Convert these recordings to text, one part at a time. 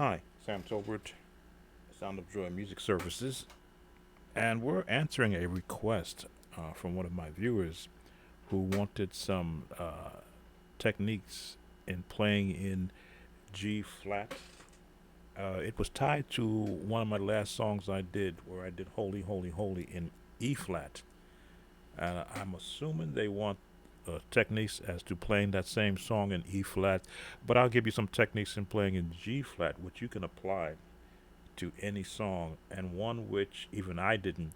Hi, Sam Tolbert, Sound of Joy Music Services, and we're answering a request from one of my viewers who wanted some techniques in playing in G flat. It was tied to one of my last songs I did, where I did Holy, Holy, Holy in E flat. And I'm assuming they want techniques as to playing that same song in E flat, but I'll give you some techniques in playing in G flat, which you can apply to any song, and one which even I didn't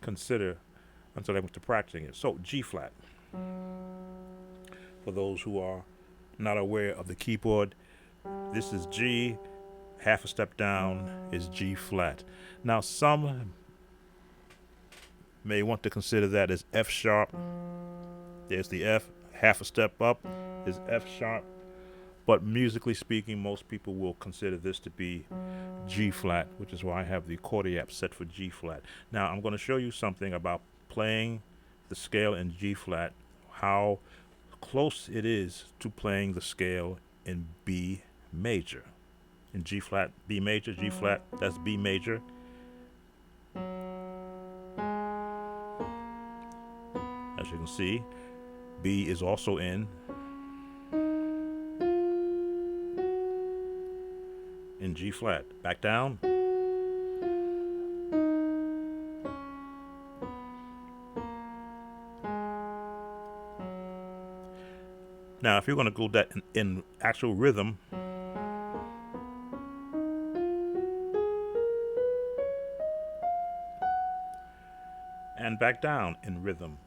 consider until I went to practicing it. So, G flat. For those who are not aware of the keyboard, this is G, half a step down is G flat. Now, some may want to consider that as F sharp. There's the F, half a step up is F sharp. But musically speaking, most people will consider this to be G flat, which is why I have the chord app set for G flat. Now, I'm going to show you something about playing the scale in G flat, how close it is to playing the scale in B major. In G flat, B major, G flat, that's B major. As you can see, B is also in G flat. Back down. Now, if you're going to go that in actual rhythm, and back down in rhythm.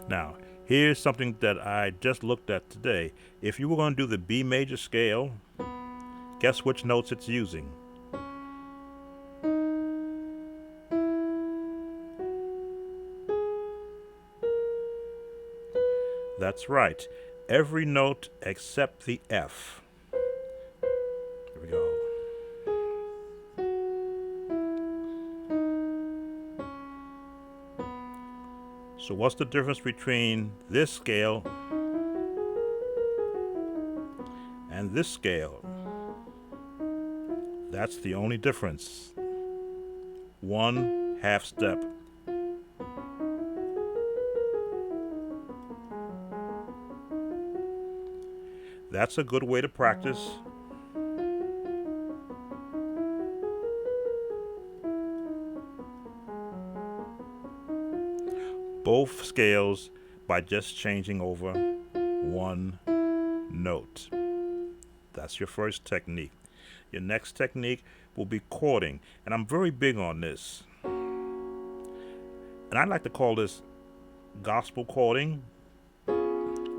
Now, here's something that I just looked at today. If you were going to do the B major scale, guess which notes it's using? That's right. Every note except the F. Here we go. So what's the difference between this scale and this scale? That's the only difference. One half step. That's a good way to practice. Both scales by just changing over one note. That's your first technique. Your next technique will be chording, and I'm very big on this. And I like to call this gospel chording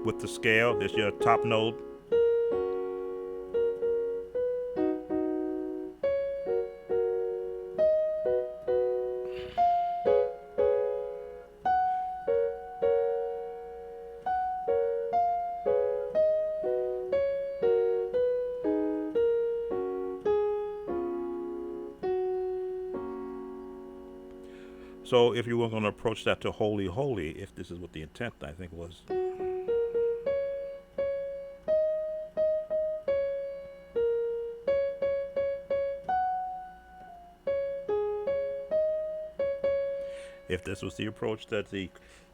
with the scale. There's your top note. So if you were going to approach that to holy, holy, if this is what the intent I think was, if this was the approach that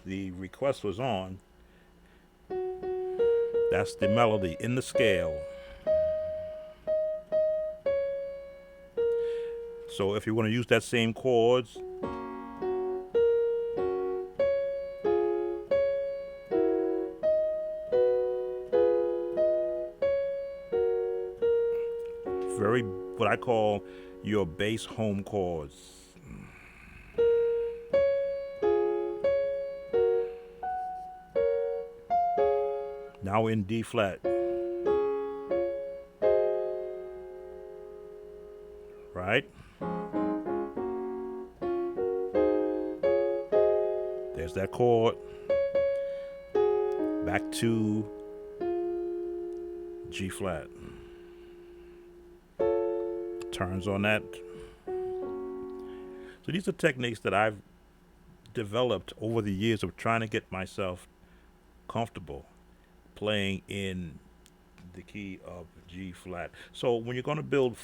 the request was on, that's the melody in the scale. So if you want to use that same chords, very what I call your bass home chords. Now in D flat. Right? There's that chord. Back to G flat. Turns on that. So these are techniques that I've developed over the years of trying to get myself comfortable playing in the key of G flat. So when you're going to build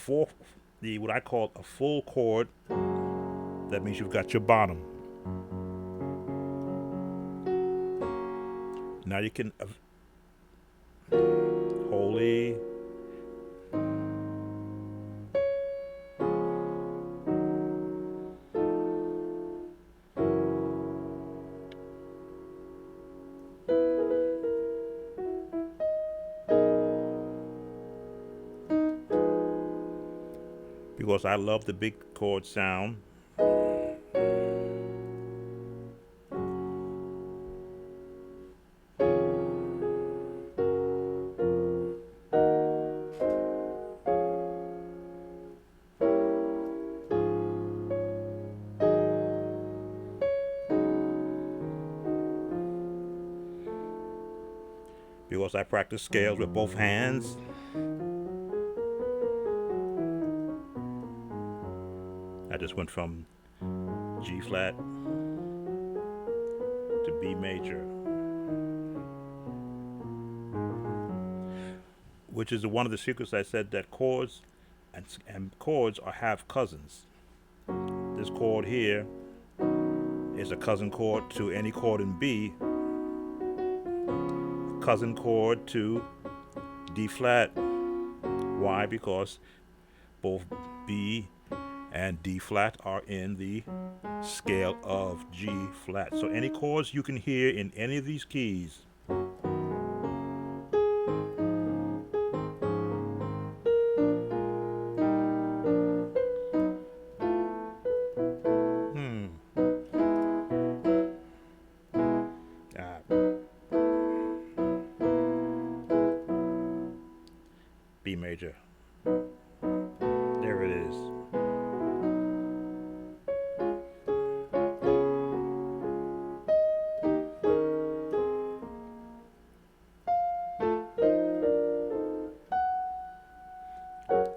the what I call a full chord, that means you've got your bottom. Now you can holy, because I love the big chord sound. Because I practice scales with both hands. I just went from G flat to B major, which is one of the secrets. I said that chords and chords are half cousins. This chord here is a cousin chord to any chord in B, cousin chord to D flat. Why? Because both B and D flat are in the scale of G flat. So any chords you can hear in any of these keys B major. There it is.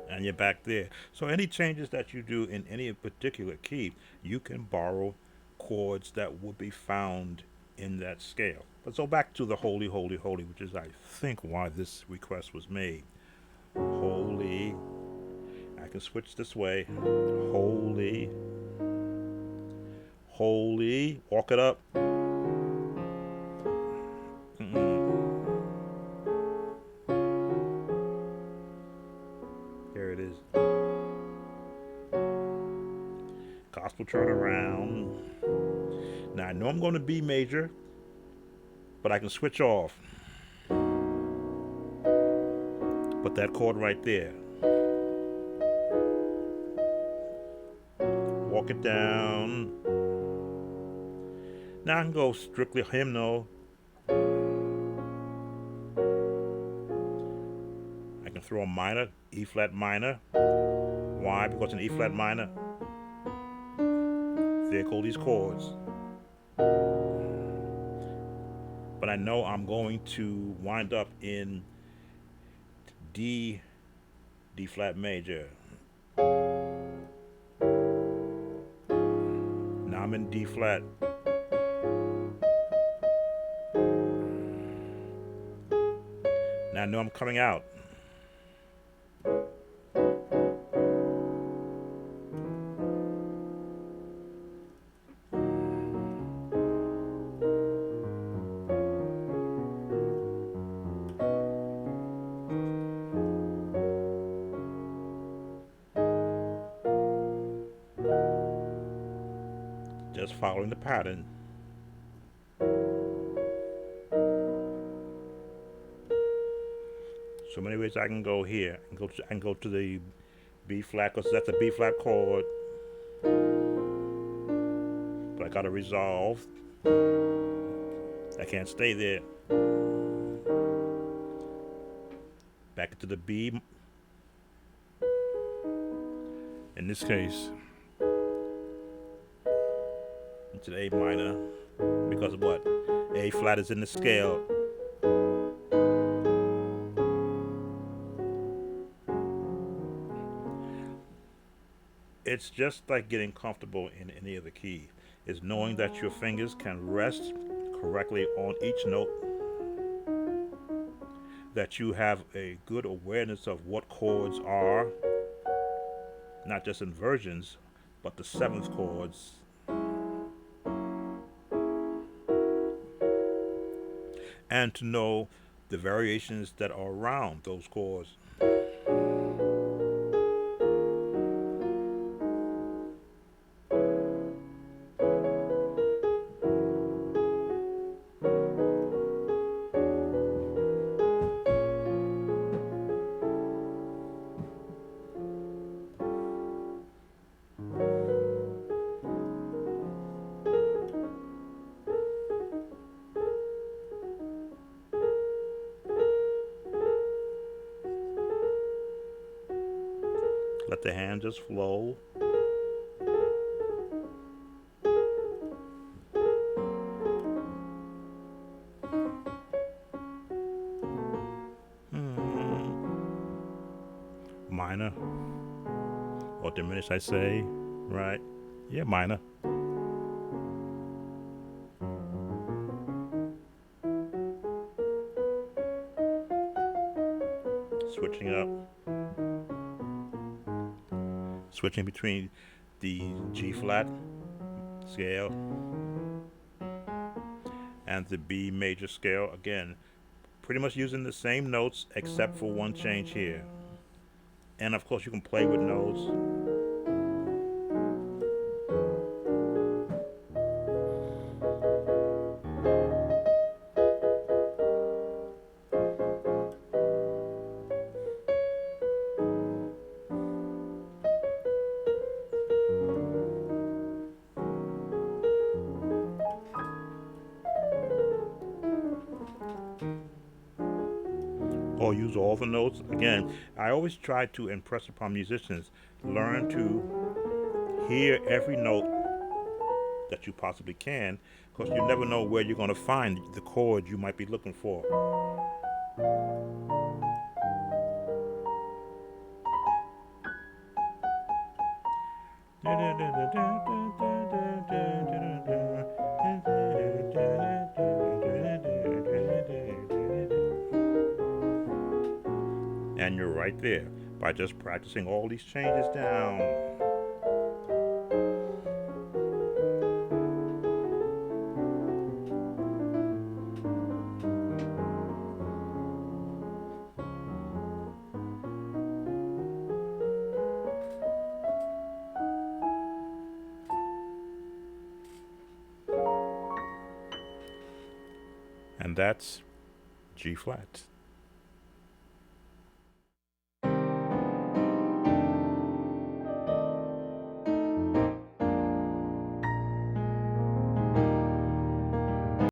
And you're back there. So any changes that you do in any particular key, you can borrow chords that would be found in that scale. Let's go back to the holy, holy, holy, which is, I think, why this request was made. Holy. I can switch this way. Holy. Holy. Walk it up. Here it is. Gospel turnaround. Now I know I'm going to B major, but I can switch off. Put that chord right there. Walk it down. Now I can go strictly hymnal. I can throw a minor, E flat minor. Why? Because in E flat minor, there go these chords. But I know I'm going to wind up in D flat major. Now I'm in D flat. Now I know I'm coming out. Just following the pattern. So many ways I can go here. I can go to the B flat because that's a B flat chord. But I gotta resolve. I can't stay there. Back into the B. In this case, into the A minor. Because of what? A flat is in the scale. It's just like getting comfortable in any other key. is knowing that your fingers can rest correctly on each note, that you have a good awareness of what chords are, not just inversions, but the seventh chords, and to know the variations that are around those chords. Let the hand just flow. Minor or diminished, I say, right? Yeah, minor. Switching up, switching between the G flat scale and the B major scale. Again, pretty much using the same notes except for one change here. And of course, you can play with notes. Or use all the notes. Again, I always try to impress upon musicians, learn to hear every note that you possibly can, because you never know where you're going to find the chord you might be looking for. And you're right there by just practicing all these changes down. And that's G flat.